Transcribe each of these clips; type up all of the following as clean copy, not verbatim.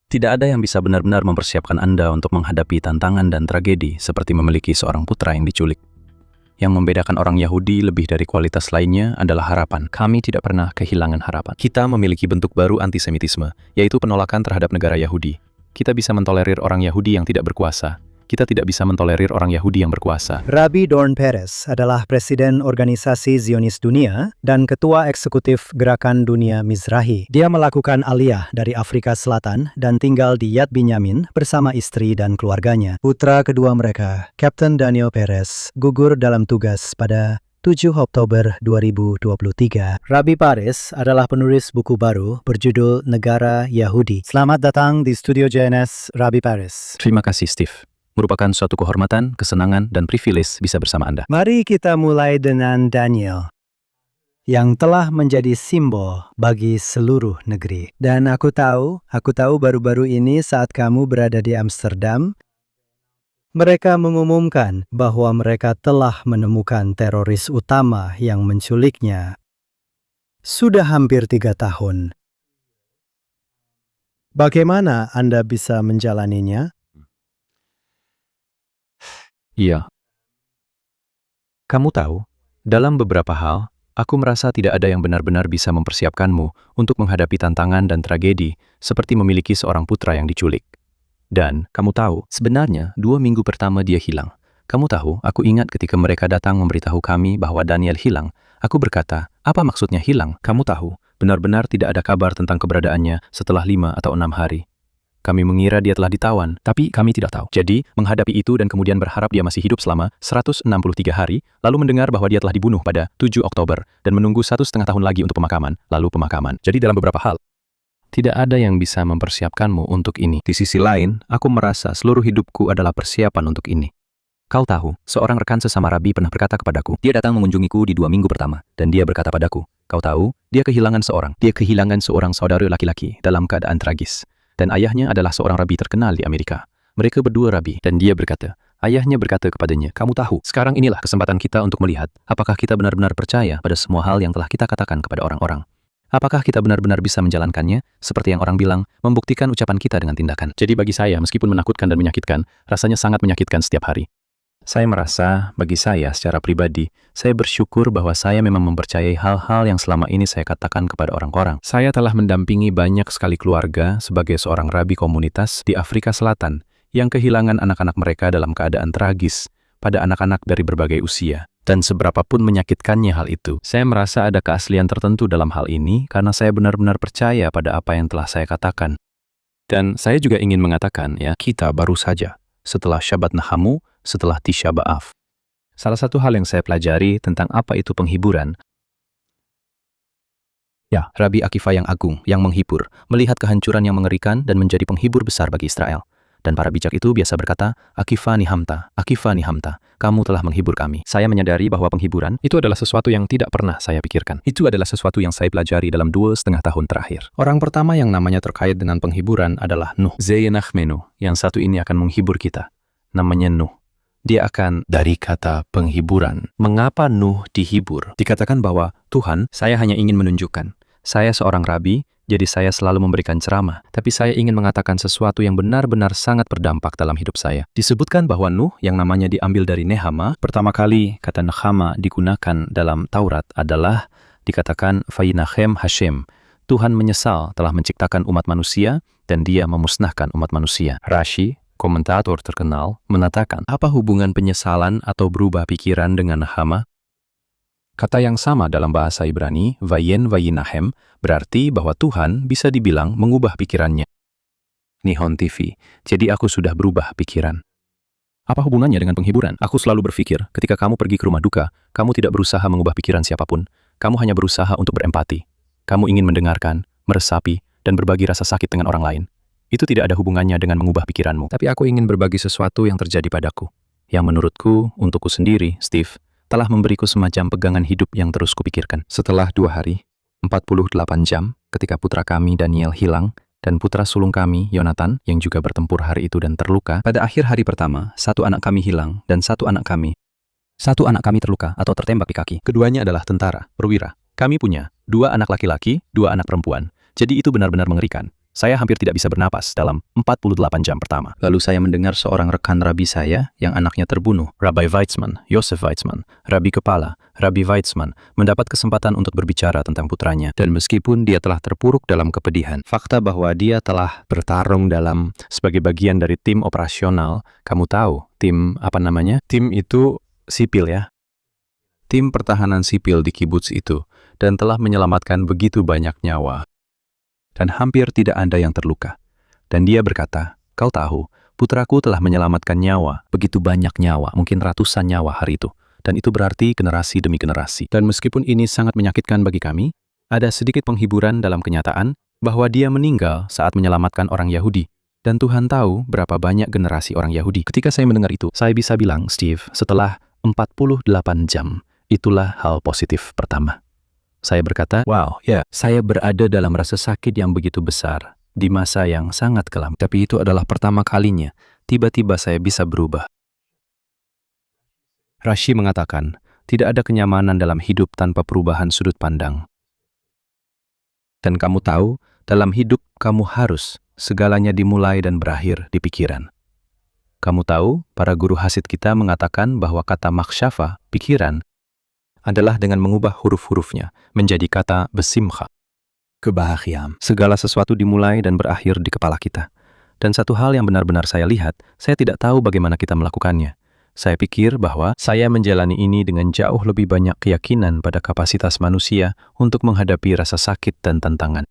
Tidak ada yang bisa benar-benar mempersiapkan Anda untuk menghadapi tantangan dan tragedi seperti memiliki seorang putra yang diculik. Yang membedakan orang Yahudi lebih dari kualitas lainnya adalah harapan. Kami tidak pernah kehilangan harapan. Kita memiliki bentuk baru antisemitisme, yaitu penolakan terhadap negara Yahudi. Kita bisa mentolerir orang Yahudi yang tidak berkuasa. Kita tidak bisa mentolerir orang Yahudi yang berkuasa. Rabbi Doron Peres adalah Presiden Organisasi Zionis Dunia dan Ketua Eksekutif Gerakan Dunia Mizrahi. Dia melakukan aliyah dari Afrika Selatan dan tinggal di Yad Binyamin bersama istri dan keluarganya. Putra kedua mereka, Kapten Daniel Peres, gugur dalam tugas pada 7 Oktober 2023. Rabbi Peres adalah penulis buku baru berjudul Negara Yahudi. Selamat datang di Studio JNS, Rabbi Peres. Terima kasih, Steve. Merupakan suatu kehormatan, kesenangan, dan privilege bisa bersama Anda. Mari kita mulai dengan Daniel, yang telah menjadi simbol bagi seluruh negeri. Dan aku tahu baru-baru ini saat kamu berada di Amsterdam, mereka mengumumkan bahwa mereka telah menemukan teroris utama yang menculiknya. Sudah hampir 3 tahun. Bagaimana Anda bisa menjalaninya? Iya. Kamu tahu, dalam beberapa hal, aku merasa tidak ada yang benar-benar bisa mempersiapkanmu untuk menghadapi tantangan dan tragedi seperti memiliki seorang putra yang diculik. Dan, kamu tahu, sebenarnya 2 minggu pertama dia hilang. Kamu tahu, aku ingat ketika mereka datang memberitahu kami bahwa Daniel hilang. Aku berkata, apa maksudnya hilang? Kamu tahu, benar-benar tidak ada kabar tentang keberadaannya setelah 5 atau 6 hari. Kami mengira dia telah ditawan, tapi kami tidak tahu. Jadi, menghadapi itu dan kemudian berharap dia masih hidup selama 163 hari, lalu mendengar bahwa dia telah dibunuh pada 7 Oktober, dan menunggu 1,5 tahun lagi untuk pemakaman, lalu pemakaman. Jadi dalam beberapa hal, tidak ada yang bisa mempersiapkanmu untuk ini. Di sisi lain, aku merasa seluruh hidupku adalah persiapan untuk ini. Kau tahu, seorang rekan sesama Rabi pernah berkata kepadaku, dia datang mengunjungiku di 2 minggu pertama, dan dia berkata padaku, kau tahu, dia kehilangan seorang saudara laki-laki dalam keadaan tragis. Dan ayahnya adalah seorang rabi terkenal di Amerika. Mereka berdua rabi, dan dia berkata, ayahnya berkata kepadanya, kamu tahu, sekarang inilah kesempatan kita untuk melihat apakah kita benar-benar percaya pada semua hal yang telah kita katakan kepada orang-orang. Apakah kita benar-benar bisa menjalankannya, seperti yang orang bilang, membuktikan ucapan kita dengan tindakan. Jadi bagi saya, meskipun menakutkan dan menyakitkan, rasanya sangat menyakitkan setiap hari. Saya merasa, bagi saya secara pribadi, saya bersyukur bahwa saya memang mempercayai hal-hal yang selama ini saya katakan kepada orang-orang. Saya telah mendampingi banyak sekali keluarga sebagai seorang rabi komunitas di Afrika Selatan yang kehilangan anak-anak mereka dalam keadaan tragis pada anak-anak dari berbagai usia. Dan seberapapun menyakitkannya hal itu, saya merasa ada keaslian tertentu dalam hal ini karena saya benar-benar percaya pada apa yang telah saya katakan. Dan saya juga ingin mengatakan, kita baru saja, setelah Syabat Nahamu, setelah Tisha B'Av. Salah satu hal yang saya pelajari tentang apa itu penghiburan, Rabbi Akiva yang agung, yang menghibur, melihat kehancuran yang mengerikan dan menjadi penghibur besar bagi Israel. Dan para bijak itu biasa berkata, Akiva nihamta, kamu telah menghibur kami. Saya menyadari bahwa penghiburan itu adalah sesuatu yang tidak pernah saya pikirkan. Itu adalah sesuatu yang saya pelajari dalam 2,5 tahun terakhir. Orang pertama yang namanya terkait dengan penghiburan adalah Nuh. Zeyenachmenu, yang satu ini akan menghibur kita. Namanya Nuh. Dia akan dari kata penghiburan. Mengapa Nuh dihibur? Dikatakan bahwa, Tuhan, saya hanya ingin menunjukkan. Saya seorang rabi, jadi saya selalu memberikan ceramah. Tapi saya ingin mengatakan sesuatu yang benar-benar sangat berdampak dalam hidup saya. Disebutkan bahwa Nuh, yang namanya diambil dari Nehama, pertama kali kata Nehama digunakan dalam Taurat adalah dikatakan Vayinachem Hashem. Tuhan menyesal telah menciptakan umat manusia dan dia memusnahkan umat manusia. Rashi, komentator terkenal, mengatakan, apa hubungan penyesalan atau berubah pikiran dengan Nehama? Kata yang sama dalam bahasa Ibrani, Vayinachem, berarti bahwa Tuhan bisa dibilang mengubah pikirannya. Nihon TV, jadi aku sudah berubah pikiran. Apa hubungannya dengan penghiburan? Aku selalu berpikir, ketika kamu pergi ke rumah duka, kamu tidak berusaha mengubah pikiran siapapun. Kamu hanya berusaha untuk berempati. Kamu ingin mendengarkan, meresapi, dan berbagi rasa sakit dengan orang lain. Itu tidak ada hubungannya dengan mengubah pikiranmu. Tapi aku ingin berbagi sesuatu yang terjadi padaku. Yang menurutku, untukku sendiri, Steve, telah memberiku semacam pegangan hidup yang terus kupikirkan. Setelah 2 hari, 48 jam, ketika putra kami Daniel hilang, dan putra sulung kami, Yonatan, yang juga bertempur hari itu dan terluka, pada akhir hari pertama, 1 anak kami hilang, dan 1 anak kami terluka atau tertembak di kaki. Keduanya adalah tentara, perwira. Kami punya 2 anak laki-laki, 2 anak perempuan. Jadi itu benar-benar mengerikan. Saya hampir tidak bisa bernapas dalam 48 jam pertama. Lalu saya mendengar seorang rekan rabi saya yang anaknya terbunuh. Rabbi Weizmann, Yosef Weizmann, Rabi Kepala, Rabbi Weizmann, mendapat kesempatan untuk berbicara tentang putranya. Dan meskipun dia telah terpuruk dalam kepedihan, fakta bahwa dia telah bertarung sebagai bagian dari tim operasional, kamu tahu, tim itu sipil ya. Tim pertahanan sipil di kibuts itu, dan telah menyelamatkan begitu banyak nyawa. Dan hampir tidak ada yang terluka. Dan dia berkata, kau tahu, putraku telah menyelamatkan nyawa, begitu banyak nyawa, mungkin ratusan nyawa hari itu. Dan itu berarti generasi demi generasi. Dan meskipun ini sangat menyakitkan bagi kami, ada sedikit penghiburan dalam kenyataan bahwa dia meninggal saat menyelamatkan orang Yahudi. Dan Tuhan tahu berapa banyak generasi orang Yahudi. Ketika saya mendengar itu, saya bisa bilang, Steve, setelah 48 jam, itulah hal positif pertama. Saya berkata, wow, ya, saya berada dalam rasa sakit yang begitu besar di masa yang sangat kelam. Tapi itu adalah pertama kalinya, tiba-tiba saya bisa berubah. Rashi mengatakan, tidak ada kenyamanan dalam hidup tanpa perubahan sudut pandang. Dan kamu tahu, dalam hidup kamu harus segalanya dimulai dan berakhir di pikiran. Kamu tahu, para guru hasid kita mengatakan bahwa kata maksyafa, pikiran, adalah dengan mengubah huruf-hurufnya menjadi kata besimcha, kebahagiaan. Segala sesuatu dimulai dan berakhir di kepala kita. Dan satu hal yang benar-benar saya lihat, saya tidak tahu bagaimana kita melakukannya. Saya pikir bahwa saya menjalani ini dengan jauh lebih banyak keyakinan pada kapasitas manusia untuk menghadapi rasa sakit dan tantangan.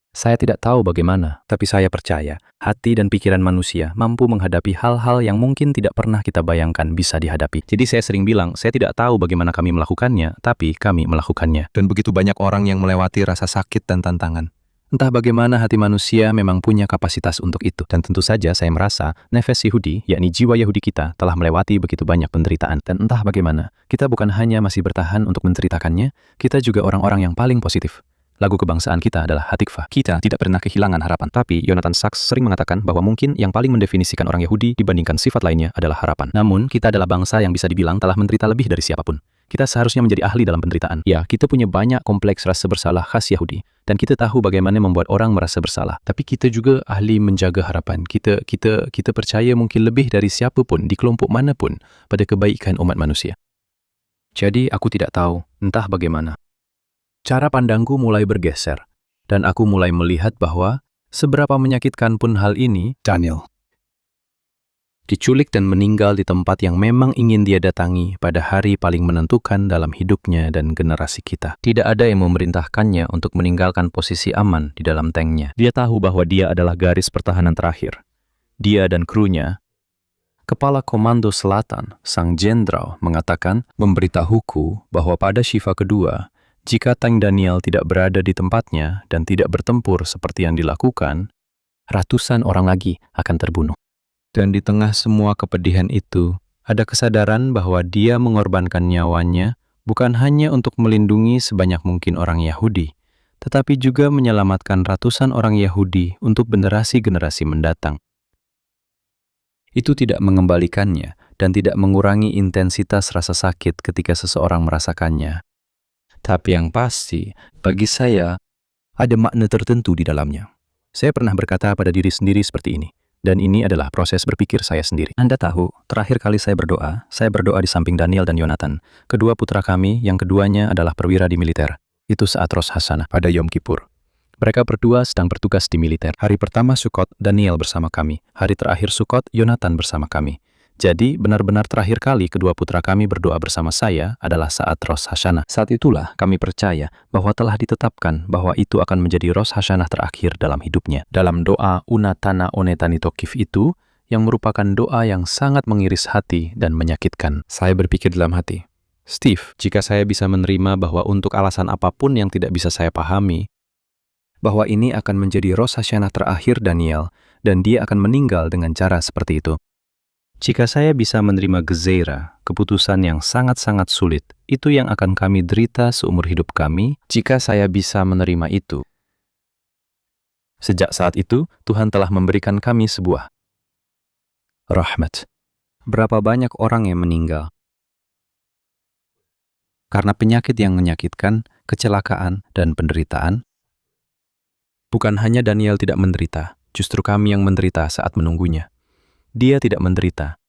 Saya tidak tahu bagaimana, tapi saya percaya hati dan pikiran manusia mampu menghadapi hal-hal yang mungkin tidak pernah kita bayangkan bisa dihadapi. Jadi saya sering bilang, saya tidak tahu bagaimana kami melakukannya, tapi kami melakukannya. Dan begitu banyak orang yang melewati rasa sakit dan tantangan. Entah bagaimana hati manusia memang punya kapasitas untuk itu. Dan tentu saja saya merasa nefes Yahudi, yakni jiwa Yahudi kita, telah melewati begitu banyak penderitaan. Dan entah bagaimana, kita bukan hanya masih bertahan untuk menceritakannya, kita juga orang-orang yang paling positif. Lagu kebangsaan kita adalah Hatikvah. Kita tidak pernah kehilangan harapan. Tapi Jonathan Sachs sering mengatakan bahwa mungkin yang paling mendefinisikan orang Yahudi dibandingkan sifat lainnya adalah harapan. Namun, kita adalah bangsa yang bisa dibilang telah menderita lebih dari siapapun. Kita seharusnya menjadi ahli dalam penderitaan. Ya, kita punya banyak kompleks rasa bersalah khas Yahudi. Dan kita tahu bagaimana membuat orang merasa bersalah. Tapi kita juga ahli menjaga harapan. Kita percaya mungkin lebih dari siapapun di kelompok manapun pada kebaikan umat manusia. Jadi, aku tidak tahu, entah bagaimana. Cara pandangku mulai bergeser, dan aku mulai melihat bahwa seberapa menyakitkan pun hal ini, Daniel diculik dan meninggal di tempat yang memang ingin dia datangi pada hari paling menentukan dalam hidupnya dan generasi kita. Tidak ada yang memerintahkannya untuk meninggalkan posisi aman di dalam tanknya. Dia tahu bahwa dia adalah garis pertahanan terakhir. Dia dan krunya, Kepala Komando Selatan, Sang Jenderal, mengatakan, memberitahuku bahwa pada Shiva kedua, jika tank Daniel tidak berada di tempatnya dan tidak bertempur seperti yang dilakukan, ratusan orang lagi akan terbunuh. Dan di tengah semua kepedihan itu, ada kesadaran bahwa dia mengorbankan nyawanya bukan hanya untuk melindungi sebanyak mungkin orang Yahudi, tetapi juga menyelamatkan ratusan orang Yahudi untuk generasi-generasi mendatang. Itu tidak mengembalikannya dan tidak mengurangi intensitas rasa sakit ketika seseorang merasakannya. Tapi yang pasti, bagi saya, ada makna tertentu di dalamnya. Saya pernah berkata pada diri sendiri seperti ini, dan ini adalah proses berpikir saya sendiri. Anda tahu, terakhir kali saya berdoa di samping Daniel dan Yonatan, kedua putra kami yang keduanya adalah perwira di militer. Itu saat Rosh Hashanah pada Yom Kippur. Mereka berdua sedang bertugas di militer. Hari pertama Sukkot, Daniel bersama kami. Hari terakhir Sukkot, Yonatan bersama kami. Jadi, benar-benar terakhir kali kedua putra kami berdoa bersama saya adalah saat Rosh Hashanah. Saat itulah kami percaya bahwa telah ditetapkan bahwa itu akan menjadi Rosh Hashanah terakhir dalam hidupnya. Dalam doa Unatana Onetani Tokif itu, yang merupakan doa yang sangat mengiris hati dan menyakitkan. Saya berpikir dalam hati, Steve, jika saya bisa menerima bahwa untuk alasan apapun yang tidak bisa saya pahami, bahwa ini akan menjadi Rosh Hashanah terakhir Daniel, dan dia akan meninggal dengan cara seperti itu. Jika saya bisa menerima gezeira, keputusan yang sangat-sangat sulit, itu yang akan kami derita seumur hidup kami, jika saya bisa menerima itu. Sejak saat itu, Tuhan telah memberikan kami sebuah rahmat. Berapa banyak orang yang meninggal karena penyakit yang menyakitkan, kecelakaan, dan penderitaan, Bukan hanya Daniel tidak menderita, justru kami yang menderita saat menunggunya. Dia tidak menderita.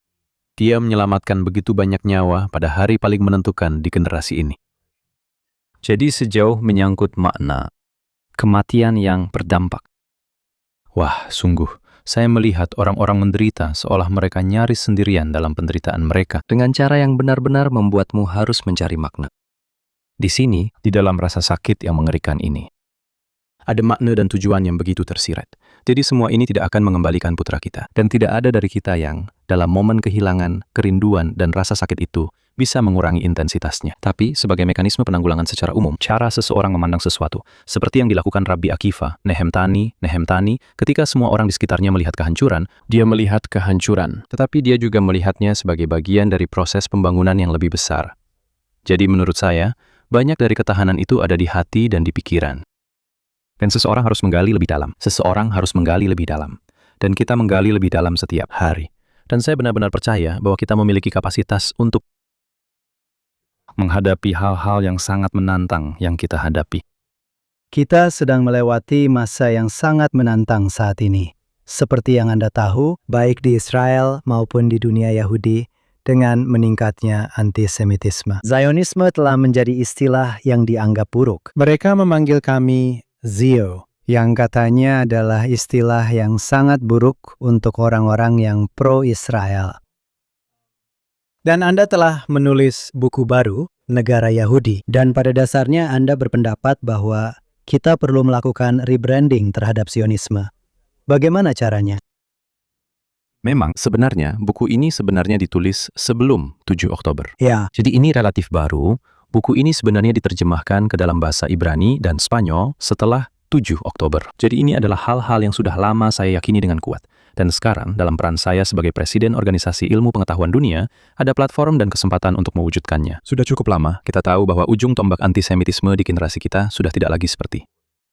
Dia menyelamatkan begitu banyak nyawa pada hari paling menentukan di generasi ini. Jadi sejauh menyangkut makna, kematian yang berdampak. Wah, sungguh, saya melihat orang-orang menderita seolah mereka nyaris sendirian dalam penderitaan mereka dengan cara yang benar-benar membuatmu harus mencari makna. Di sini, di dalam rasa sakit yang mengerikan ini, ada makna dan tujuan yang begitu tersirat. Jadi semua ini tidak akan mengembalikan putra kita. Dan tidak ada dari kita yang, dalam momen kehilangan, kerinduan, dan rasa sakit itu, bisa mengurangi intensitasnya. Tapi, sebagai mekanisme penanggulangan secara umum, cara seseorang memandang sesuatu, seperti yang dilakukan Rabbi Akiva, Nehemtani, ketika semua orang di sekitarnya melihat kehancuran, dia melihat kehancuran. Tetapi dia juga melihatnya sebagai bagian dari proses pembangunan yang lebih besar. Jadi menurut saya, banyak dari ketahanan itu ada di hati dan di pikiran. Dan seseorang harus menggali lebih dalam. Dan kita menggali lebih dalam setiap hari. Dan saya benar-benar percaya bahwa kita memiliki kapasitas untuk menghadapi hal-hal yang sangat menantang yang kita hadapi. Kita sedang melewati masa yang sangat menantang saat ini. Seperti yang Anda tahu, baik di Israel maupun di dunia Yahudi, dengan meningkatnya antisemitisme. Zionisme telah menjadi istilah yang dianggap buruk. Mereka memanggil kami Zio, yang katanya adalah istilah yang sangat buruk untuk orang-orang yang pro-Israel. Dan Anda telah menulis buku baru, Negara Yahudi, dan pada dasarnya Anda berpendapat bahwa kita perlu melakukan rebranding terhadap Zionisme. Bagaimana caranya? Memang, sebenarnya, buku ini sebenarnya ditulis sebelum 7 Oktober. Ya, Jadi ini relatif baru. Buku ini sebenarnya diterjemahkan ke dalam bahasa Ibrani dan Spanyol setelah 7 Oktober. Jadi ini adalah hal-hal yang sudah lama saya yakini dengan kuat. Dan sekarang, dalam peran saya sebagai Presiden Organisasi Ilmu Pengetahuan Dunia, ada platform dan kesempatan untuk mewujudkannya. Sudah cukup lama, kita tahu bahwa ujung tombak antisemitisme di generasi kita sudah tidak lagi seperti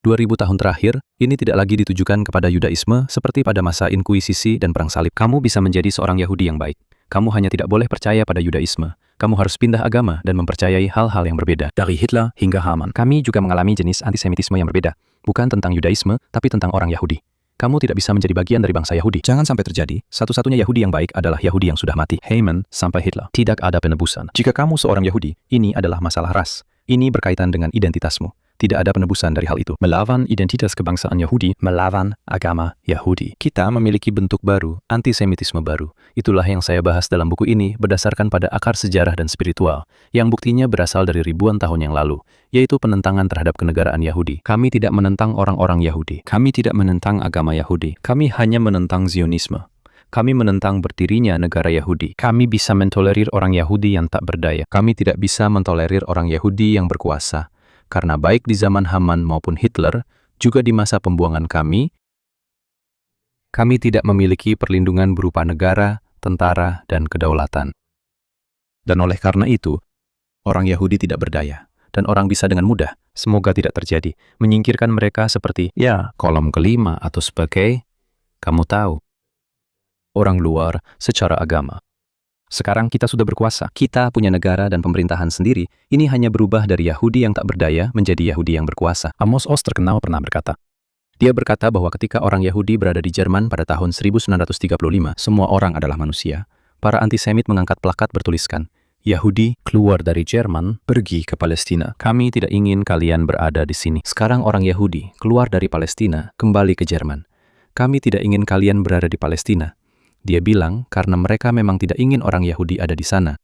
2000 tahun terakhir, ini tidak lagi ditujukan kepada Yudaisme seperti pada masa Inkuisisi dan Perang Salib. Kamu bisa menjadi seorang Yahudi yang baik. Kamu hanya tidak boleh percaya pada Yudaisme. Kamu harus pindah agama dan mempercayai hal-hal yang berbeda. Dari Hitler hingga Haman. Kami juga mengalami jenis antisemitisme yang berbeda. Bukan tentang Yudaisme, tapi tentang orang Yahudi. Kamu tidak bisa menjadi bagian dari bangsa Yahudi. Jangan sampai terjadi. Satu-satunya Yahudi yang baik adalah Yahudi yang sudah mati. Haman sampai Hitler. Tidak ada penebusan. Jika kamu seorang Yahudi, ini adalah masalah ras. Ini berkaitan dengan identitasmu. Tidak ada penebusan dari hal itu. Melawan identitas kebangsaan Yahudi, melawan agama Yahudi. Kita memiliki bentuk baru, antisemitisme baru. Itulah yang saya bahas dalam buku ini berdasarkan pada akar sejarah dan spiritual, yang buktinya berasal dari ribuan tahun yang lalu, yaitu penentangan terhadap kenegaraan Yahudi. Kami tidak menentang orang-orang Yahudi. Kami tidak menentang agama Yahudi. Kami hanya menentang Zionisme. Kami menentang berdirinya negara Yahudi. Kami bisa mentolerir orang Yahudi yang tak berdaya. Kami tidak bisa mentolerir orang Yahudi yang berkuasa. Karena baik di zaman Haman maupun Hitler, juga di masa pembuangan kami tidak memiliki perlindungan berupa negara, tentara, dan kedaulatan. Dan oleh karena itu, orang Yahudi tidak berdaya, dan orang bisa dengan mudah, semoga tidak terjadi, menyingkirkan mereka seperti, kolom kelima atau sebagai, kamu tahu, orang luar secara agama. Sekarang kita sudah berkuasa, kita punya negara dan pemerintahan sendiri, ini hanya berubah dari Yahudi yang tak berdaya menjadi Yahudi yang berkuasa. Amos Oz terkenal pernah berkata. Dia berkata bahwa ketika orang Yahudi berada di Jerman pada tahun 1935, semua orang adalah manusia. Para antisemit mengangkat plakat bertuliskan, Yahudi keluar dari Jerman, pergi ke Palestina. Kami tidak ingin kalian berada di sini. Sekarang orang Yahudi keluar dari Palestina, kembali ke Jerman. Kami tidak ingin kalian berada di Palestina. Dia bilang karena mereka memang tidak ingin orang Yahudi ada di sana.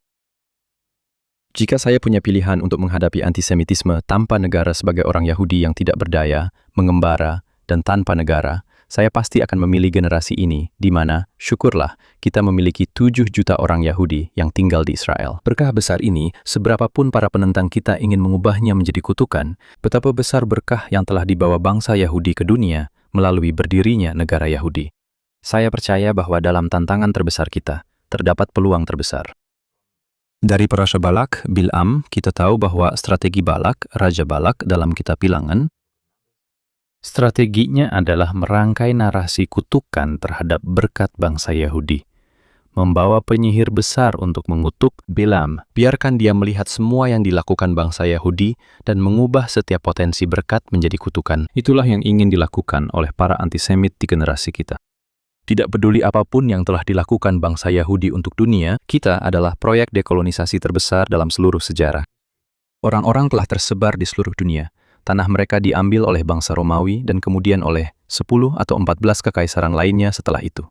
Jika saya punya pilihan untuk menghadapi antisemitisme tanpa negara sebagai orang Yahudi yang tidak berdaya, mengembara, dan tanpa negara, saya pasti akan memilih generasi ini, di mana, syukurlah, kita memiliki 7 juta orang Yahudi yang tinggal di Israel. Berkah besar ini, seberapapun para penentang kita ingin mengubahnya menjadi kutukan, betapa besar berkah yang telah dibawa bangsa Yahudi ke dunia melalui berdirinya negara Yahudi. Saya percaya bahwa dalam tantangan terbesar kita, terdapat peluang terbesar. Dari Parasha Balak, Bil'am, kita tahu bahwa strategi Balak, Raja Balak dalam kitab Bilangan, strateginya adalah merangkai narasi kutukan terhadap berkat bangsa Yahudi. membawa penyihir besar untuk mengutuk Bilam. Biarkan dia melihat semua yang dilakukan bangsa Yahudi dan mengubah setiap potensi berkat menjadi kutukan. Itulah yang ingin dilakukan oleh para antisemit di generasi kita. Tidak peduli apapun yang telah dilakukan bangsa Yahudi untuk dunia, kita adalah proyek dekolonisasi terbesar dalam seluruh sejarah. Orang-orang telah tersebar di seluruh dunia. Tanah mereka diambil oleh bangsa Romawi dan kemudian oleh 10 atau 14 kekaisaran lainnya setelah itu.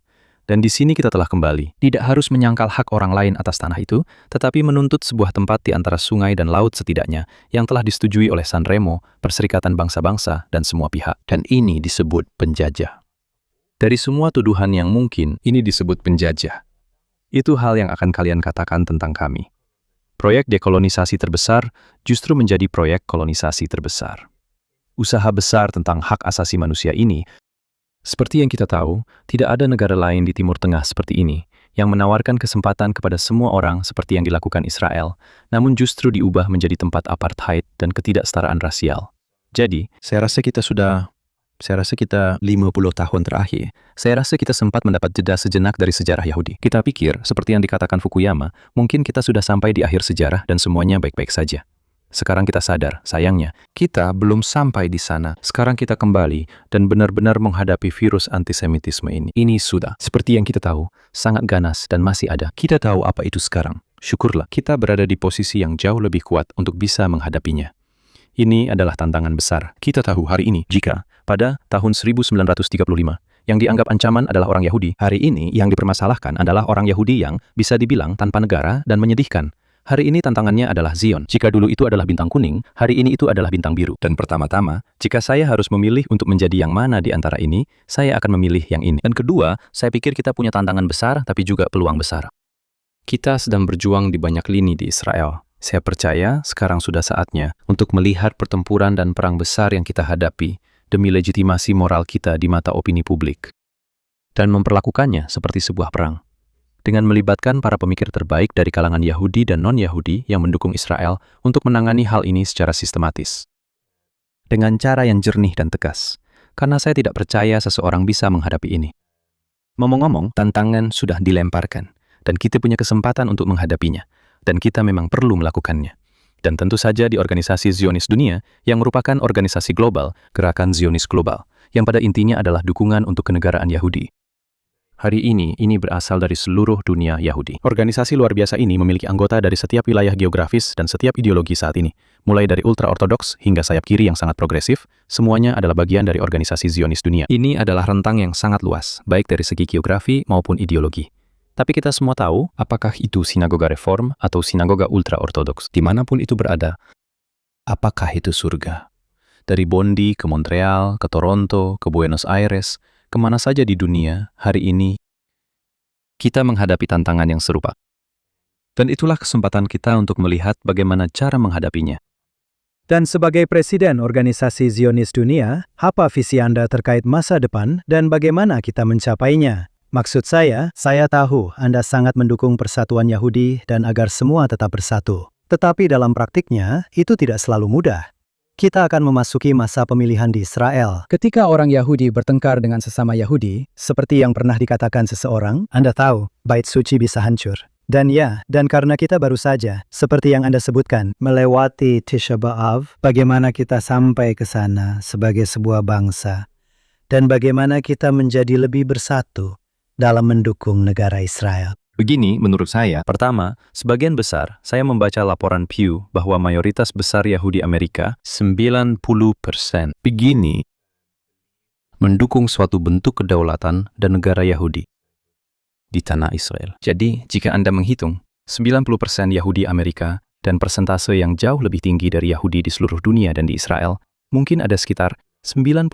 Dan di sini kita telah kembali. Tidak harus menyangkal hak orang lain atas tanah itu, tetapi menuntut sebuah tempat di antara sungai dan laut setidaknya yang telah disetujui oleh San Remo, Perserikatan Bangsa-Bangsa, dan semua pihak. Dan ini disebut penjajah. Dari semua tuduhan yang mungkin, ini disebut penjajah. Itu hal yang akan kalian katakan tentang kami. Proyek dekolonisasi terbesar justru menjadi proyek kolonisasi terbesar. Usaha besar tentang hak asasi manusia ini, seperti yang kita tahu, tidak ada negara lain di Timur Tengah seperti ini, yang menawarkan kesempatan kepada semua orang seperti yang dilakukan Israel, namun justru diubah menjadi tempat apartheid dan ketidaksetaraan rasial. Jadi, saya rasa kita 50 tahun terakhir, saya rasa kita sempat mendapat jeda sejenak dari sejarah Yahudi. Kita pikir, seperti yang dikatakan Fukuyama, mungkin kita sudah sampai di akhir sejarah dan semuanya baik-baik saja. Sekarang kita sadar, sayangnya, kita belum sampai di sana. Sekarang kita kembali dan benar-benar menghadapi virus antisemitisme ini. Ini sudah, seperti yang kita tahu, sangat ganas dan masih ada. Kita tahu apa itu sekarang. Syukurlah, kita berada di posisi yang jauh lebih kuat untuk bisa menghadapinya. Ini adalah tantangan besar. Kita tahu hari ini, jika pada tahun 1935, yang dianggap ancaman adalah orang Yahudi, hari ini yang dipermasalahkan adalah orang Yahudi yang bisa dibilang tanpa negara dan menyedihkan. Hari ini tantangannya adalah Zion. Jika dulu itu adalah bintang kuning, hari ini itu adalah bintang biru. Dan pertama-tama, jika saya harus memilih untuk menjadi yang mana di antara ini, saya akan memilih yang ini. Dan kedua, saya pikir kita punya tantangan besar, tapi juga peluang besar. Kita sedang berjuang di banyak lini di Israel. Saya percaya sekarang sudah saatnya untuk melihat pertempuran dan perang besar yang kita hadapi demi legitimasi moral kita di mata opini publik. Dan memperlakukannya seperti sebuah perang. Dengan melibatkan para pemikir terbaik dari kalangan Yahudi dan non-Yahudi yang mendukung Israel untuk menangani hal ini secara sistematis. Dengan cara yang jernih dan tegas, karena saya tidak percaya seseorang bisa menghadapi ini. Ngomong-ngomong, tantangan sudah dilemparkan, dan kita punya kesempatan untuk menghadapinya, dan kita memang perlu melakukannya. Dan tentu saja di Organisasi Zionis Dunia, yang merupakan organisasi global, Gerakan Zionis Global, yang pada intinya adalah dukungan untuk kenegaraan Yahudi. Hari ini berasal dari seluruh dunia Yahudi. Organisasi luar biasa ini memiliki anggota dari setiap wilayah geografis dan setiap ideologi saat ini. Mulai dari ultra-ortodoks hingga sayap kiri yang sangat progresif, semuanya adalah bagian dari Organisasi Zionis Dunia. Ini adalah rentang yang sangat luas, baik dari segi geografi maupun ideologi. Tapi kita semua tahu, apakah itu sinagoga reform atau sinagoga ultra-ortodoks. Dimanapun itu berada, apakah itu surga? Dari Bondi ke Montreal, ke Toronto, ke Buenos Aires, kemana saja di dunia, hari ini, kita menghadapi tantangan yang serupa. Dan itulah kesempatan kita untuk melihat bagaimana cara menghadapinya. Dan sebagai Presiden Organisasi Zionis Dunia, apa visi Anda terkait masa depan dan bagaimana kita mencapainya? Maksud saya tahu Anda sangat mendukung persatuan Yahudi dan agar semua tetap bersatu. Tetapi dalam praktiknya, itu tidak selalu mudah. Kita akan memasuki masa pemilihan di Israel. Ketika orang Yahudi bertengkar dengan sesama Yahudi, seperti yang pernah dikatakan seseorang, Anda tahu, bait suci bisa hancur. Dan karena kita baru saja, seperti yang Anda sebutkan, melewati Tisha B'Av, bagaimana kita sampai ke sana sebagai sebuah bangsa, dan bagaimana kita menjadi lebih bersatu dalam mendukung negara Israel. Begini, menurut saya, pertama, sebagian besar, saya membaca laporan Pew bahwa mayoritas besar Yahudi Amerika, 90%, begini, mendukung suatu bentuk kedaulatan dan negara Yahudi di tanah Israel. Jadi, jika Anda menghitung, 90% Yahudi Amerika dan persentase yang jauh lebih tinggi dari Yahudi di seluruh dunia dan di Israel, mungkin ada sekitar 95%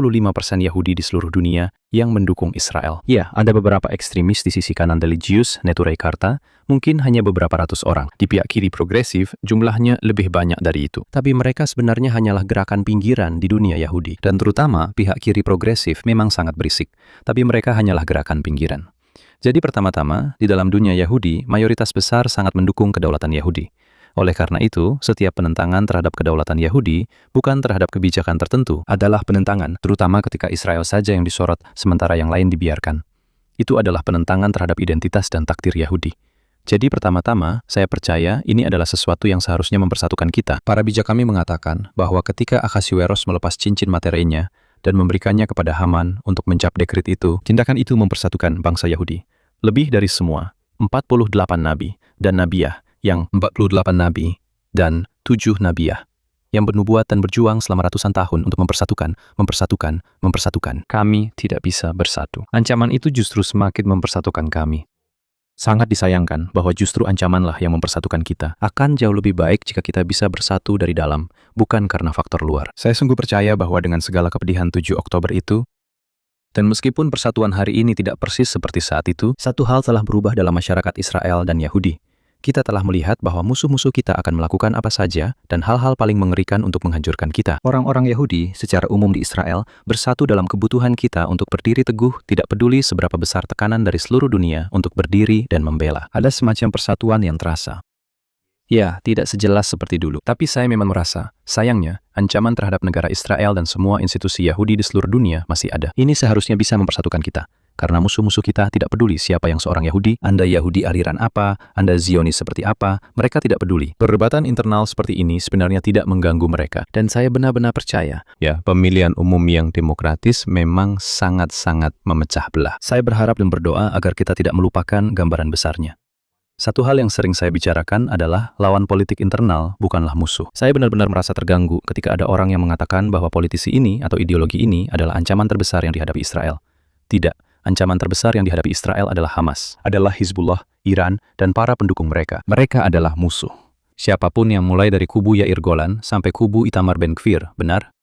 Yahudi di seluruh dunia yang mendukung Israel. Ya, ada beberapa ekstremis di sisi kanan religius, Neturei Karta, mungkin hanya beberapa ratus orang. Di pihak kiri progresif, jumlahnya lebih banyak dari itu. Tapi mereka sebenarnya hanyalah gerakan pinggiran di dunia Yahudi. Dan terutama, pihak kiri progresif memang sangat berisik. Tapi mereka hanyalah gerakan pinggiran. Jadi pertama-tama, di dalam dunia Yahudi, mayoritas besar sangat mendukung kedaulatan Yahudi. Oleh karena itu, setiap penentangan terhadap kedaulatan Yahudi, bukan terhadap kebijakan tertentu, adalah penentangan, terutama ketika Israel saja yang disorot, sementara yang lain dibiarkan. Itu adalah penentangan terhadap identitas dan takdir Yahudi. Jadi pertama-tama, saya percaya ini adalah sesuatu yang seharusnya mempersatukan kita. Para bijak kami mengatakan bahwa ketika Ahasuerus melepas cincin materinya dan memberikannya kepada Haman untuk mencap dekret itu, tindakan itu mempersatukan bangsa Yahudi. Lebih dari semua, 48 nabi dan nabiah, yang 48 nabi dan 7 nabiah, yang bernubuat dan berjuang selama ratusan tahun untuk mempersatukan. Kami tidak bisa bersatu. Ancaman itu justru semakin mempersatukan kami. Sangat disayangkan bahwa justru ancamanlah yang mempersatukan kita. Akan jauh lebih baik jika kita bisa bersatu dari dalam, bukan karena faktor luar. Saya sungguh percaya bahwa dengan segala kepedihan 7 Oktober itu, dan meskipun persatuan hari ini tidak persis seperti saat itu, satu hal telah berubah dalam masyarakat Israel dan Yahudi. Kita telah melihat bahwa musuh-musuh kita akan melakukan apa saja dan hal-hal paling mengerikan untuk menghancurkan kita. Orang-orang Yahudi secara umum di Israel bersatu dalam kebutuhan kita untuk berdiri teguh, tidak peduli seberapa besar tekanan dari seluruh dunia untuk berdiri dan membela. Ada semacam persatuan yang terasa. Ya, tidak sejelas seperti dulu. Tapi saya memang merasa, sayangnya, ancaman terhadap negara Israel dan semua institusi Yahudi di seluruh dunia masih ada. Ini seharusnya bisa mempersatukan kita. Karena musuh-musuh kita tidak peduli siapa yang seorang Yahudi, Anda Yahudi aliran apa, Anda Zionis seperti apa, mereka tidak peduli. Perdebatan internal seperti ini sebenarnya tidak mengganggu mereka. Dan saya benar-benar percaya, ya, pemilihan umum yang demokratis memang sangat-sangat memecah belah. Saya berharap dan berdoa agar kita tidak melupakan gambaran besarnya. Satu hal yang sering saya bicarakan adalah lawan politik internal bukanlah musuh. Saya benar-benar merasa terganggu ketika ada orang yang mengatakan bahwa politisi ini atau ideologi ini adalah ancaman terbesar yang dihadapi Israel. Tidak, ancaman terbesar yang dihadapi Israel adalah Hamas, adalah Hizbullah, Iran, dan para pendukung mereka. Mereka adalah musuh. Siapapun yang mulai dari kubu Yair Golan sampai kubu Itamar Ben-Gvir, benar?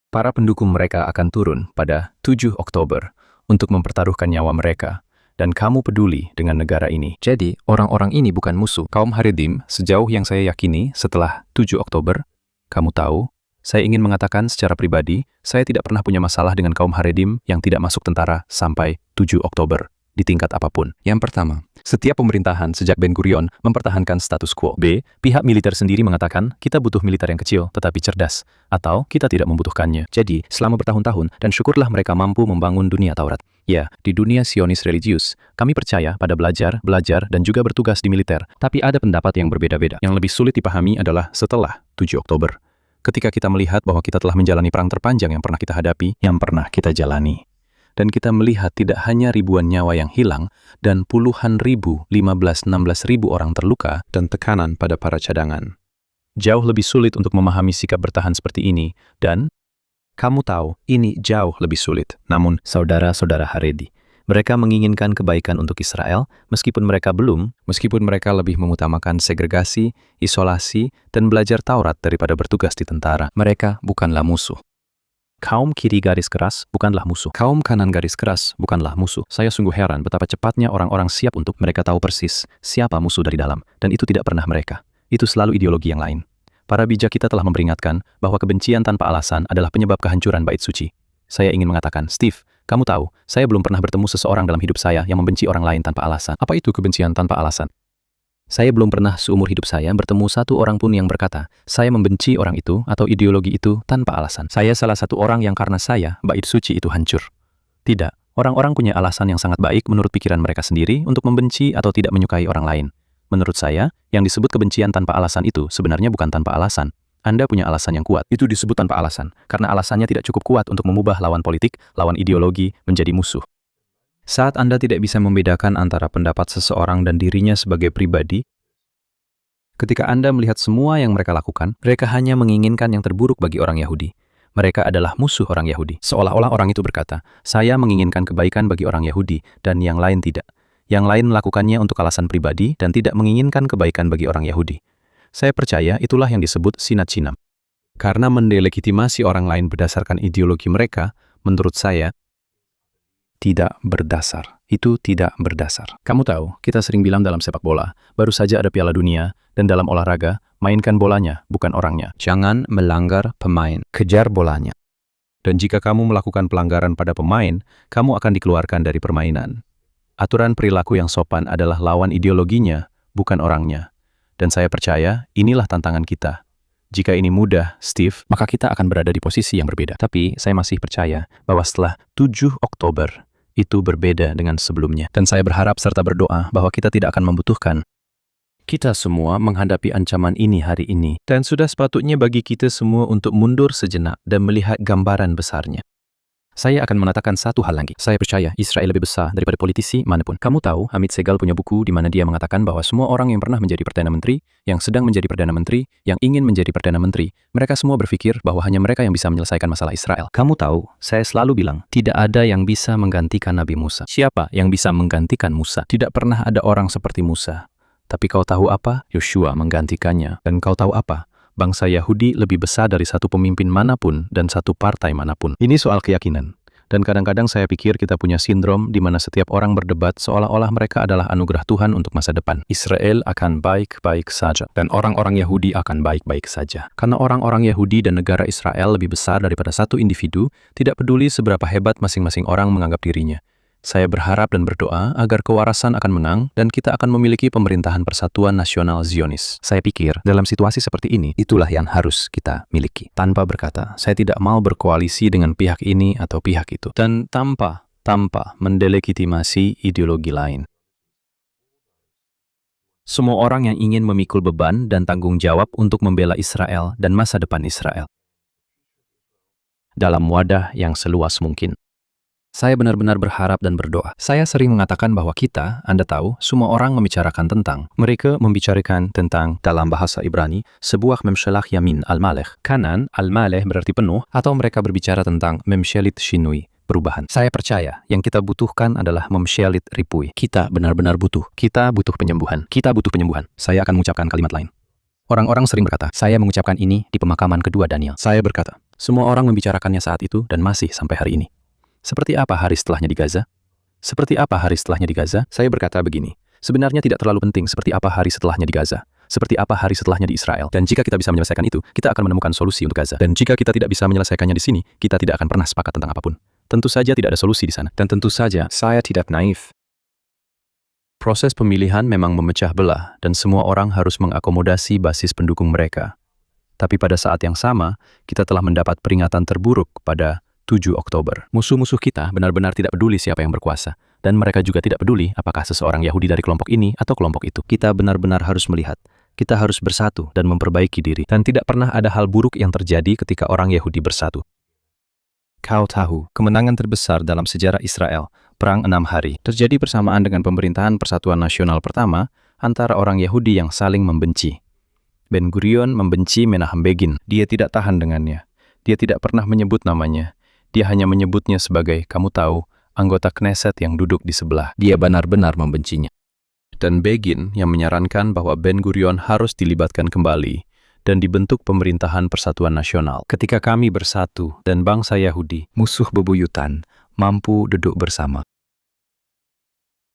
Para pendukung mereka akan turun pada 7 Oktober untuk mempertaruhkan nyawa mereka. Dan kamu peduli dengan negara ini. Jadi, orang-orang ini bukan musuh. Kaum Haredim, sejauh yang saya yakini setelah 7 Oktober, kamu tahu, saya ingin mengatakan secara pribadi, saya tidak pernah punya masalah dengan kaum Haredim yang tidak masuk tentara sampai 7 Oktober, di tingkat apapun. Yang pertama, setiap pemerintahan sejak Ben-Gurion mempertahankan status quo. B, pihak militer sendiri mengatakan, kita butuh militer yang kecil tetapi cerdas, atau kita tidak membutuhkannya. Jadi, selama bertahun-tahun, dan syukurlah mereka mampu membangun dunia Taurat. Ya, di dunia Sionis religius, kami percaya pada belajar, dan juga bertugas di militer. Tapi ada pendapat yang berbeda-beda. Yang lebih sulit dipahami adalah setelah 7 Oktober. Ketika kita melihat bahwa kita telah menjalani perang terpanjang yang pernah kita hadapi, yang pernah kita jalani. Dan kita melihat tidak hanya ribuan nyawa yang hilang, dan puluhan ribu, 15-16 ribu orang terluka, dan tekanan pada para cadangan. Jauh lebih sulit untuk memahami sikap bertahan seperti ini, dan kamu tahu, ini jauh lebih sulit. Namun, saudara-saudara Haredi, mereka menginginkan kebaikan untuk Israel, meskipun mereka lebih mengutamakan segregasi, isolasi, dan belajar Taurat daripada bertugas di tentara. Mereka bukanlah musuh. Kaum kiri garis keras bukanlah musuh. Kaum kanan garis keras bukanlah musuh. Saya sungguh heran betapa cepatnya orang-orang siap untuk mereka tahu persis siapa musuh dari dalam, dan itu tidak pernah mereka. Itu selalu ideologi yang lain. Para bijak kita telah memperingatkan bahwa kebencian tanpa alasan adalah penyebab kehancuran bait suci. Saya ingin mengatakan, Steve, kamu tahu, saya belum pernah bertemu seseorang dalam hidup saya yang membenci orang lain tanpa alasan. Apa itu kebencian tanpa alasan? Saya belum pernah seumur hidup saya bertemu satu orang pun yang berkata, saya membenci orang itu atau ideologi itu tanpa alasan. Saya salah satu orang yang karena saya, bait suci itu hancur. Tidak, orang-orang punya alasan yang sangat baik menurut pikiran mereka sendiri untuk membenci atau tidak menyukai orang lain. Menurut saya, yang disebut kebencian tanpa alasan itu sebenarnya bukan tanpa alasan. Anda punya alasan yang kuat. Itu disebut tanpa alasan, karena alasannya tidak cukup kuat untuk mengubah lawan politik, lawan ideologi, menjadi musuh. Saat Anda tidak bisa membedakan antara pendapat seseorang dan dirinya sebagai pribadi, ketika Anda melihat semua yang mereka lakukan, mereka hanya menginginkan yang terburuk bagi orang Yahudi. Mereka adalah musuh orang Yahudi. Seolah-olah orang itu berkata, saya menginginkan kebaikan bagi orang Yahudi, dan yang lain tidak. Yang lain melakukannya untuk alasan pribadi dan tidak menginginkan kebaikan bagi orang Yahudi. Saya percaya itulah yang disebut sinat Shinam. Karena mendelegitimasi orang lain berdasarkan ideologi mereka, menurut saya, tidak berdasar. Itu tidak berdasar. Kamu tahu, kita sering bilang dalam sepak bola, baru saja ada Piala Dunia, dan dalam olahraga, mainkan bolanya, bukan orangnya. Jangan melanggar pemain, kejar bolanya. Dan jika kamu melakukan pelanggaran pada pemain, kamu akan dikeluarkan dari permainan. Aturan perilaku yang sopan adalah lawan ideologinya, bukan orangnya. Dan saya percaya, inilah tantangan kita. Jika ini mudah, Steve, maka kita akan berada di posisi yang berbeda. Tapi, saya masih percaya bahwa setelah 7 Oktober, itu berbeda dengan sebelumnya. Dan saya berharap serta berdoa bahwa kita tidak akan membutuhkan. Kita semua menghadapi ancaman ini hari ini, dan sudah sepatutnya bagi kita semua untuk mundur sejenak dan melihat gambaran besarnya. Saya akan mengatakan satu hal lagi. Saya percaya Israel lebih besar daripada politisi manapun. Kamu tahu, Amit Segal punya buku di mana dia mengatakan bahwa semua orang yang pernah menjadi Perdana Menteri, yang sedang menjadi Perdana Menteri, yang ingin menjadi Perdana Menteri, mereka semua berpikir bahwa hanya mereka yang bisa menyelesaikan masalah Israel. Kamu tahu, saya selalu bilang, tidak ada yang bisa menggantikan Nabi Musa. Siapa yang bisa menggantikan Musa? Tidak pernah ada orang seperti Musa. Tapi kau tahu apa? Yosua menggantikannya. Dan kau tahu apa? Bangsa Yahudi lebih besar dari satu pemimpin manapun dan satu partai manapun. Ini soal keyakinan. Dan kadang-kadang saya pikir kita punya sindrom di mana setiap orang berdebat seolah-olah mereka adalah anugerah Tuhan untuk masa depan. Israel akan baik-baik saja. Dan orang-orang Yahudi akan baik-baik saja. Karena orang-orang Yahudi dan negara Israel lebih besar daripada satu individu, tidak peduli seberapa hebat masing-masing orang menganggap dirinya. Saya berharap dan berdoa agar kewarasan akan menang dan kita akan memiliki pemerintahan persatuan nasional Zionis. Saya pikir dalam situasi seperti ini, itulah yang harus kita miliki. Tanpa berkata, saya tidak mau berkoalisi dengan pihak ini atau pihak itu. Dan tanpa mendelegitimasi ideologi lain. Semua orang yang ingin memikul beban dan tanggung jawab untuk membela Israel dan masa depan Israel. Dalam wadah yang seluas mungkin. Saya benar-benar berharap dan berdoa. Saya sering mengatakan bahwa kita, Anda tahu, semua orang membicarakan tentang. Mereka membicarakan tentang, dalam bahasa Ibrani, sebuah memshalah yamin al-maleh. Kanan, al-maleh berarti penuh, atau mereka berbicara tentang memshalit shinui, perubahan. Saya percaya, yang kita butuhkan adalah memshalit ripui. Kita benar-benar butuh. Kita butuh penyembuhan. Kita butuh penyembuhan. Saya akan mengucapkan kalimat lain. Orang-orang sering berkata, saya mengucapkan ini di pemakaman kedua Daniel. Saya berkata, semua orang membicarakannya saat itu dan masih sampai hari ini. Seperti apa hari setelahnya di Gaza? Seperti apa hari setelahnya di Gaza? Saya berkata begini, sebenarnya tidak terlalu penting seperti apa hari setelahnya di Gaza. Seperti apa hari setelahnya di Israel. Dan jika kita bisa menyelesaikan itu, kita akan menemukan solusi untuk Gaza. Dan jika kita tidak bisa menyelesaikannya di sini, kita tidak akan pernah sepakat tentang apapun. Tentu saja tidak ada solusi di sana. Dan tentu saja, saya tidak naif. Proses pemilihan memang memecah belah, dan semua orang harus mengakomodasi basis pendukung mereka. Tapi pada saat yang sama, kita telah mendapat peringatan terburuk pada 7 Oktober. Musuh-musuh kita benar-benar tidak peduli siapa yang berkuasa. Dan mereka juga tidak peduli apakah seseorang Yahudi dari kelompok ini atau kelompok itu. Kita benar-benar harus melihat. Kita harus bersatu dan memperbaiki diri. Dan tidak pernah ada hal buruk yang terjadi ketika orang Yahudi bersatu. Kau tahu, kemenangan terbesar dalam sejarah Israel, Perang 6 Hari, terjadi bersamaan dengan pemerintahan Persatuan Nasional pertama antara orang Yahudi yang saling membenci. Ben Gurion membenci Menachem Begin. Dia tidak tahan dengannya. Dia tidak pernah menyebut namanya. Dia hanya menyebutnya sebagai, kamu tahu, anggota Knesset yang duduk di sebelah. Dia benar-benar membencinya. Dan Begin yang menyarankan bahwa Ben Gurion harus dilibatkan kembali dan dibentuk pemerintahan Persatuan Nasional. Ketika kami bersatu dan bangsa Yahudi, musuh bebuyutan, mampu duduk bersama.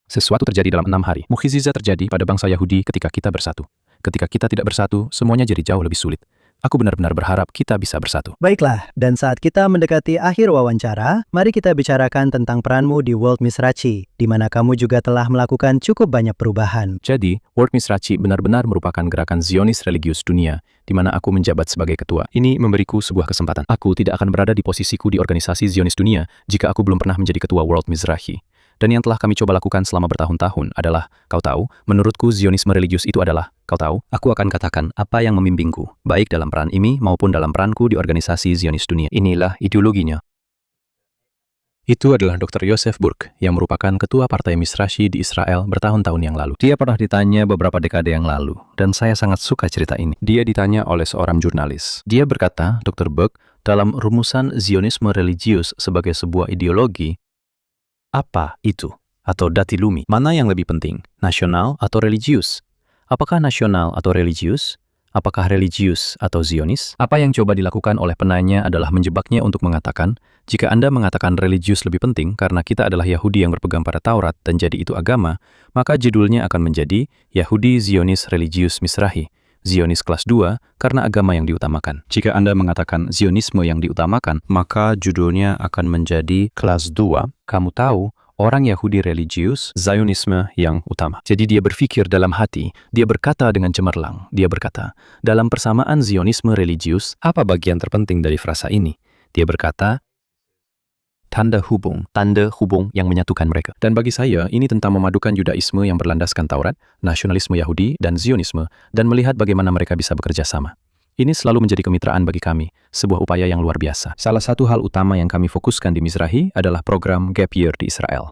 Sesuatu terjadi dalam 6 hari. Mukjizat terjadi pada bangsa Yahudi ketika kita bersatu. Ketika kita tidak bersatu, semuanya jadi jauh lebih sulit. Aku benar-benar berharap kita bisa bersatu. Baiklah, dan saat kita mendekati akhir wawancara, mari kita bicarakan tentang peranmu di World Mizrachi, di mana kamu juga telah melakukan cukup banyak perubahan. Jadi, World Mizrachi benar-benar merupakan gerakan Zionis religius dunia, di mana aku menjabat sebagai ketua. Ini memberiku sebuah kesempatan. Aku tidak akan berada di posisiku di organisasi Zionis dunia jika aku belum pernah menjadi ketua World Mizrachi. Dan yang telah kami coba lakukan selama bertahun-tahun adalah, kau tahu, menurutku Zionisme religius itu adalah, kau tahu, aku akan katakan apa yang membimbingku, baik dalam peran ini maupun dalam peranku di organisasi Zionis dunia. Inilah ideologinya. Itu adalah Dr. Yosef Burg, yang merupakan ketua Partai Mizrachi di Israel bertahun-tahun yang lalu. Dia pernah ditanya beberapa dekade yang lalu, dan saya sangat suka cerita ini. Dia ditanya oleh seorang jurnalis. Dia berkata, Dr. Burg, dalam rumusan Zionisme religius sebagai sebuah ideologi, apa itu? Atau datilumi? Mana yang lebih penting? Nasional atau religius? Apakah nasional atau religius? Apakah religius atau Zionis? Apa yang coba dilakukan oleh penanya adalah menjebaknya untuk mengatakan, jika Anda mengatakan religius lebih penting karena kita adalah Yahudi yang berpegang pada Taurat dan jadi itu agama, maka judulnya akan menjadi Yahudi Zionis Religius Mizrahi. Zionis kelas 2 karena agama yang diutamakan. Jika Anda mengatakan Zionisme yang diutamakan, maka judulnya akan menjadi kelas 2. Kamu tahu, orang Yahudi religius, Zionisme yang utama. Jadi dia berpikir dalam hati, dia berkata dengan cemerlang, dia berkata, dalam persamaan Zionisme religius, apa bagian terpenting dari frasa ini? Dia berkata, tanda hubung yang menyatukan mereka. Dan bagi saya, ini tentang memadukan Yudaisme yang berlandaskan Taurat, nasionalisme Yahudi, dan Zionisme, dan melihat bagaimana mereka bisa bekerja sama. Ini selalu menjadi kemitraan bagi kami, sebuah upaya yang luar biasa. Salah satu hal utama yang kami fokuskan di Mizrahi adalah program Gap Year di Israel.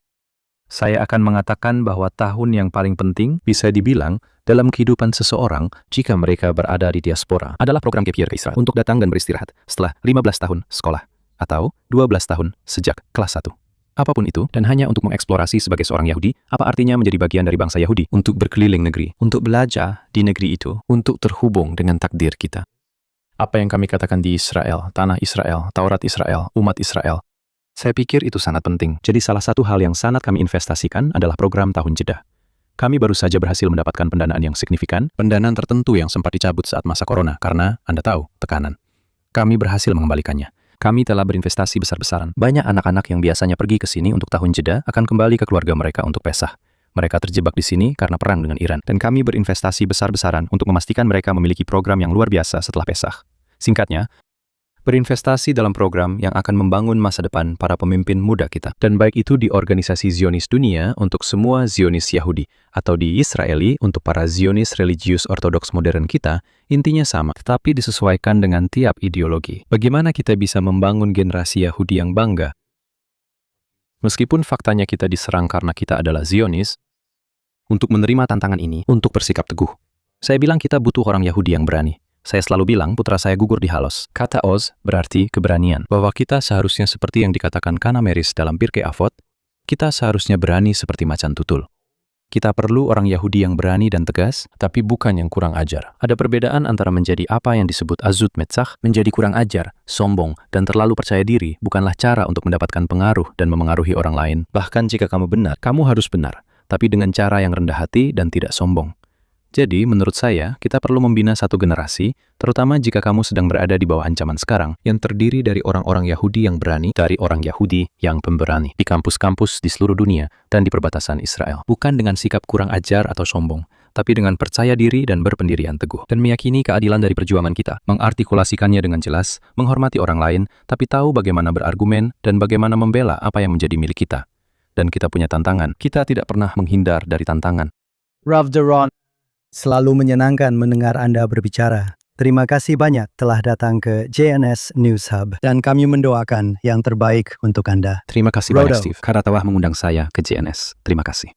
Saya akan mengatakan bahwa tahun yang paling penting bisa dibilang dalam kehidupan seseorang jika mereka berada di diaspora adalah program Gap Year ke Israel untuk datang dan beristirahat setelah 15 tahun sekolah atau 12 tahun sejak kelas 1. Apapun itu, dan hanya untuk mengeksplorasi sebagai seorang Yahudi, apa artinya menjadi bagian dari bangsa Yahudi, untuk berkeliling negeri, untuk belajar di negeri itu, untuk terhubung dengan takdir kita. Apa yang kami katakan di Israel, tanah Israel, Taurat Israel, umat Israel, saya pikir itu sangat penting. Jadi salah satu hal yang sangat kami investasikan adalah program tahun jeda. Kami baru saja berhasil mendapatkan pendanaan yang signifikan, pendanaan tertentu yang sempat dicabut saat masa corona, karena, Anda tahu, tekanan. Kami berhasil mengembalikannya. Kami telah berinvestasi besar-besaran. Banyak anak-anak yang biasanya pergi ke sini untuk tahun jeda akan kembali ke keluarga mereka untuk Pesah. Mereka terjebak di sini karena perang dengan Iran. Dan kami berinvestasi besar-besaran untuk memastikan mereka memiliki program yang luar biasa setelah Pesah. Singkatnya, berinvestasi dalam program yang akan membangun masa depan para pemimpin muda kita. Dan baik itu di organisasi Zionis dunia untuk semua Zionis Yahudi, atau di Israeli untuk para Zionis religius ortodoks modern kita, intinya sama, tetapi disesuaikan dengan tiap ideologi. Bagaimana kita bisa membangun generasi Yahudi yang bangga? Meskipun faktanya kita diserang karena kita adalah Zionis, untuk menerima tantangan ini, untuk bersikap teguh. Saya bilang kita butuh orang Yahudi yang berani. Saya selalu bilang putra saya gugur di Halos. Kata Oz berarti keberanian. Bahwa kita seharusnya seperti yang dikatakan Kanameris dalam Pirkei Avot, kita seharusnya berani seperti macan tutul. Kita perlu orang Yahudi yang berani dan tegas, tapi bukan yang kurang ajar. Ada perbedaan antara menjadi apa yang disebut azut metzach, menjadi kurang ajar, sombong, dan terlalu percaya diri bukanlah cara untuk mendapatkan pengaruh dan memengaruhi orang lain. Bahkan jika kamu benar, kamu harus benar, tapi dengan cara yang rendah hati dan tidak sombong. Jadi, menurut saya, kita perlu membina satu generasi, terutama jika kamu sedang berada di bawah ancaman sekarang, yang terdiri dari orang-orang Yahudi yang berani, dari orang Yahudi yang pemberani, di kampus-kampus di seluruh dunia, dan di perbatasan Israel. Bukan dengan sikap kurang ajar atau sombong, tapi dengan percaya diri dan berpendirian teguh. Dan meyakini keadilan dari perjuangan kita, mengartikulasikannya dengan jelas, menghormati orang lain, tapi tahu bagaimana berargumen, dan bagaimana membela apa yang menjadi milik kita. Dan kita punya tantangan, kita tidak pernah menghindar dari tantangan. Rav Doron, selalu menyenangkan mendengar Anda berbicara. Terima kasih banyak telah datang ke JNS News Hub dan kami mendoakan yang terbaik untuk Anda. Terima kasih banyak, Steve, karena telah mengundang saya ke JNS. Terima kasih.